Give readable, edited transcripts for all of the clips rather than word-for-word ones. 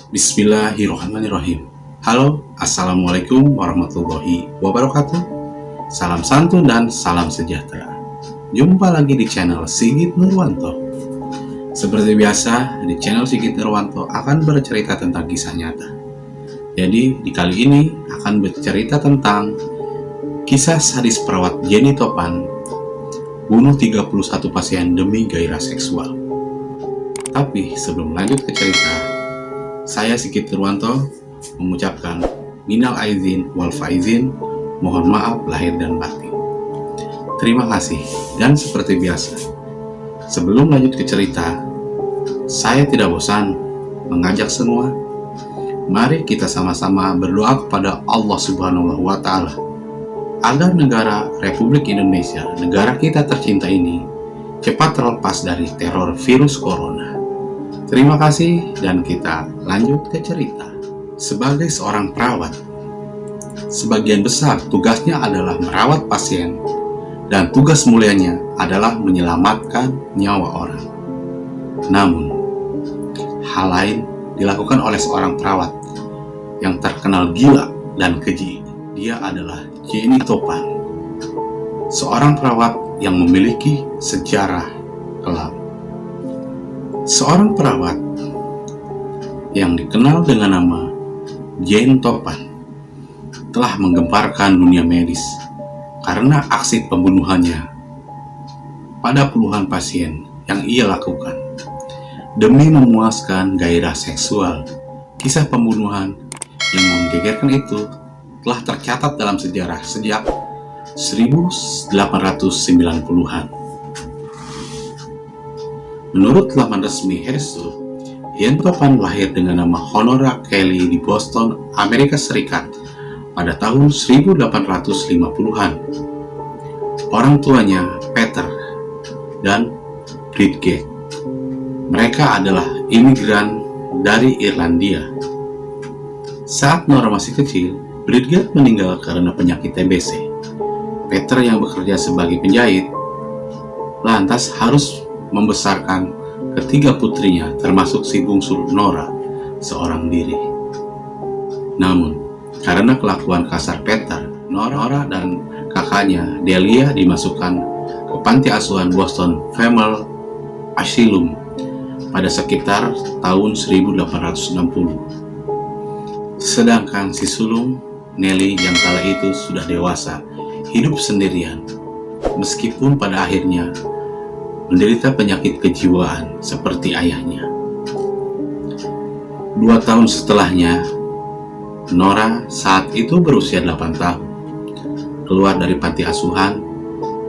Bismillahirrahmanirrahim. Halo, assalamualaikum warahmatullahi wabarakatuh. Salam santun dan salam sejahtera. Jumpa lagi di channel Sigit Nurwanto. Seperti biasa, di channel Sigit Nurwanto akan bercerita tentang kisah nyata. Jadi, di kali ini akan bercerita tentang kisah sadis perawat Jenny Topan bunuh 31 pasien demi gairah seksual. Tapi sebelum lanjut ke cerita, saya Sigit Nurwanto mengucapkan minal aizin wal faizin, mohon maaf lahir dan batin. Terima kasih, dan seperti biasa, sebelum lanjut ke cerita, saya tidak bosan mengajak semua, mari kita sama-sama berdoa kepada Allah Subhanahu wa Ta'ala agar negara Republik Indonesia, negara kita tercinta ini, cepat terlepas dari teror virus corona. Terima kasih, dan kita lanjut ke cerita. Sebagai seorang perawat, sebagian besar tugasnya adalah merawat pasien, dan tugas mulianya adalah menyelamatkan nyawa orang. Namun, hal lain dilakukan oleh seorang perawat yang terkenal gila dan keji. Dia adalah Jenny Topan, seorang perawat yang memiliki sejarah kelam. Seorang perawat yang dikenal dengan nama Jenny Topan telah menggemparkan dunia medis karena aksi pembunuhannya pada puluhan pasien yang ia lakukan demi memuaskan gairah seksual. Kisah pembunuhan yang menggegerkan itu telah tercatat dalam sejarah sejak 1890-an. Menurut laman resmi Hearst, Jenny Topan lahir dengan nama Honora Kelly di Boston, Amerika Serikat pada tahun 1850-an. Orang tuanya Peter dan Bridget. Mereka adalah imigran dari Irlandia. Saat Nora masih kecil, Bridget meninggal karena penyakit TBC. Peter yang bekerja sebagai penjahit lantas harus membesarkan ketiga putrinya, termasuk si bungsu Nora, seorang diri. Namun, karena kelakuan kasar Peter, Nora dan kakaknya Delia dimasukkan ke panti asuhan Boston Family Asylum pada sekitar tahun 1860. Sedangkan si sulung, Nelly, yang kala itu sudah dewasa, hidup sendirian, meskipun pada akhirnya menderita penyakit kejiwaan seperti ayahnya. 2 tahun setelahnya, Nora saat itu berusia 8 tahun, keluar dari panti asuhan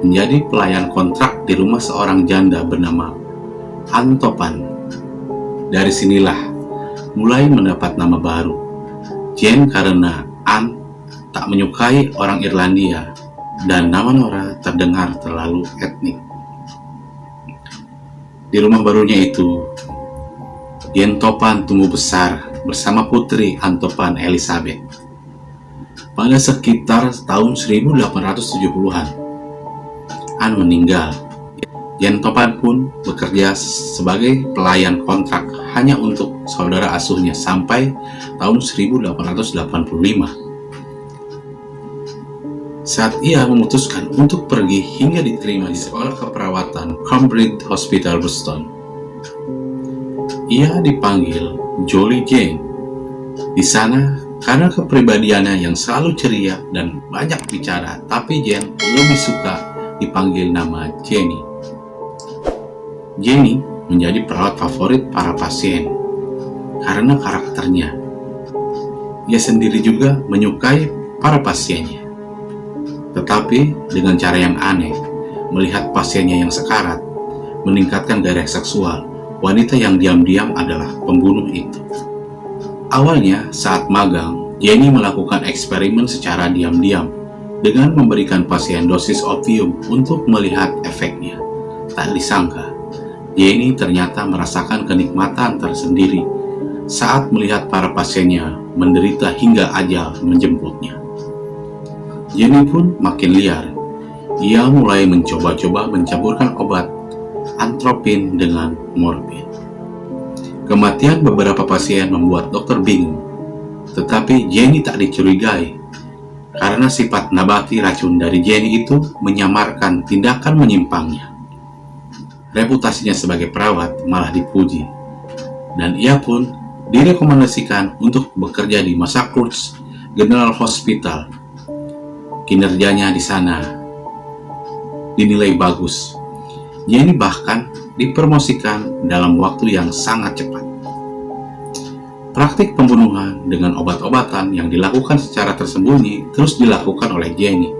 menjadi pelayan kontrak di rumah seorang janda bernama Ann Topan. Dari sinilah mulai mendapat nama baru, Jen, karena Ann tak menyukai orang Irlandia dan nama Nora terdengar terlalu etnik. Di rumah barunya itu, Jenny Topan tumbuh besar bersama putri Ann Topan, Elizabeth. Pada sekitar tahun 1870-an, Ann meninggal. Jenny Topan pun bekerja sebagai pelayan kontrak hanya untuk saudara asuhnya sampai tahun 1885. Saat ia memutuskan untuk pergi hingga diterima di sekolah keperawatan Cambridge Hospital Boston, ia dipanggil Jolly Jane. Di sana, karena kepribadiannya yang selalu ceria dan banyak bicara, tapi Jane lebih suka dipanggil nama Jenny. Jenny menjadi perawat favorit para pasien karena karakternya. Ia sendiri juga menyukai para pasiennya. Tetapi dengan cara yang aneh, melihat pasiennya yang sekarat meningkatkan gairah seksual, wanita yang diam-diam adalah pembunuh itu. Awalnya, saat magang, Jenny melakukan eksperimen secara diam-diam dengan memberikan pasien dosis opium untuk melihat efeknya. Tak disangka, Jenny ternyata merasakan kenikmatan tersendiri saat melihat para pasiennya menderita hingga ajal menjemputnya. Jenny pun makin liar. Ia mulai mencoba-coba mencampurkan obat antropin dengan morfin. Kematian beberapa pasien membuat dokter bingung, tetapi Jenny tak dicurigai karena sifat nabati racun dari Jenny itu menyamarkan tindakan menyimpangnya. Reputasinya sebagai perawat malah dipuji, dan ia pun direkomendasikan untuk bekerja di Massachusetts General Hospital. Kinerjanya di sana dinilai bagus. Jenny bahkan dipromosikan dalam waktu yang sangat cepat. Praktik pembunuhan dengan obat-obatan yang dilakukan secara tersembunyi terus dilakukan oleh Jenny.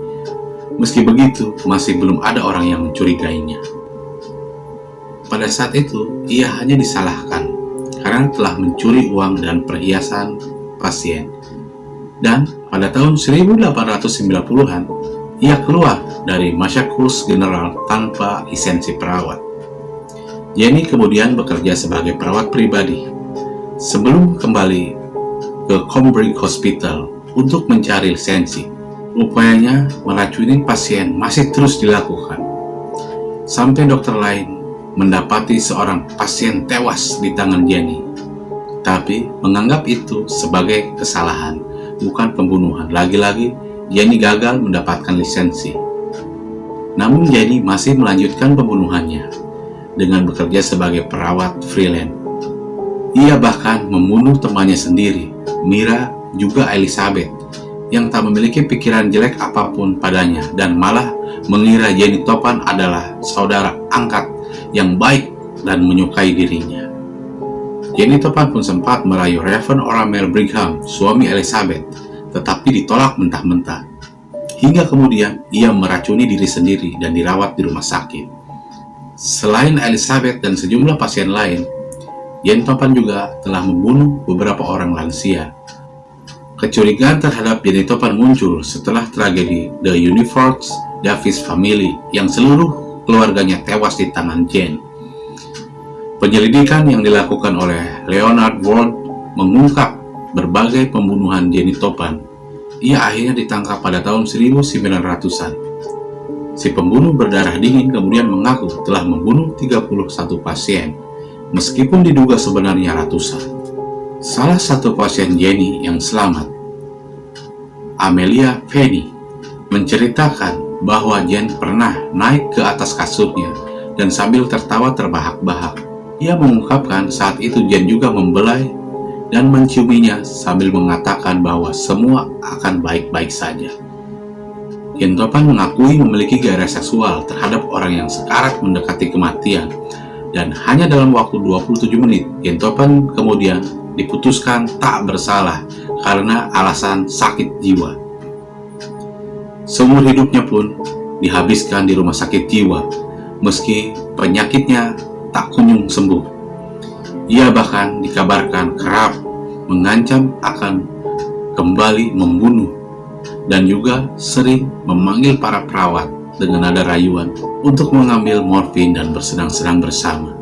Meski begitu, masih belum ada orang yang mencurigainya. Pada saat itu, ia hanya disalahkan karena telah mencuri uang dan perhiasan pasien. Dan pada tahun 1890-an, ia keluar dari Massachusetts General tanpa lisensi perawat. Jenny kemudian bekerja sebagai perawat pribadi sebelum kembali ke Cambridge Hospital untuk mencari lisensi. Upayanya meracuni pasien masih terus dilakukan, sampai dokter lain mendapati seorang pasien tewas di tangan Jenny, tapi menganggap itu sebagai kesalahan, bukan pembunuhan. Lagi-lagi Jenny gagal mendapatkan lisensi. Namun Jenny masih melanjutkan pembunuhannya dengan bekerja sebagai perawat freelance. Ia bahkan membunuh temannya sendiri, Mira, juga Elizabeth, yang tak memiliki pikiran jelek apapun padanya dan malah mengira Jenny Topan adalah saudara angkat yang baik dan menyukai dirinya. Jenny Topan pun sempat merayu Reverend Oramel Brigham, suami Elizabeth, tetapi ditolak mentah-mentah. Hingga kemudian ia meracuni diri sendiri dan dirawat di rumah sakit. Selain Elizabeth dan sejumlah pasien lain, Jenny Topan juga telah membunuh beberapa orang lansia. Kecurigaan terhadap Jenny Topan muncul setelah tragedi The Uniforks Davis Family yang seluruh keluarganya tewas di tangan Jenny. Penyelidikan yang dilakukan oleh Leonard Ward mengungkap berbagai pembunuhan Jenny Topan. Ia akhirnya ditangkap pada tahun 1900-an. Si pembunuh berdarah dingin kemudian mengaku telah membunuh 31 pasien, meskipun diduga sebenarnya ratusan. Salah satu pasien Jenny yang selamat, Amelia Penny, menceritakan bahwa Jenny pernah naik ke atas kasurnya dan sambil tertawa terbahak-bahak. Ia mengungkapkan saat itu Jenny juga membelai dan menciuminya sambil mengatakan bahwa semua akan baik-baik saja. Jenny Topan mengakui memiliki gairah seksual terhadap orang yang sekarat mendekati kematian, dan hanya dalam waktu 27 menit, Jenny Topan kemudian diputuskan tak bersalah karena alasan sakit jiwa. Seumur hidupnya pun dihabiskan di rumah sakit jiwa, meski penyakitnya tak kunjung sembuh. Ia bahkan dikabarkan kerap mengancam akan kembali membunuh dan juga sering memanggil para perawat dengan nada rayuan untuk mengambil morfin dan bersenang-senang bersama.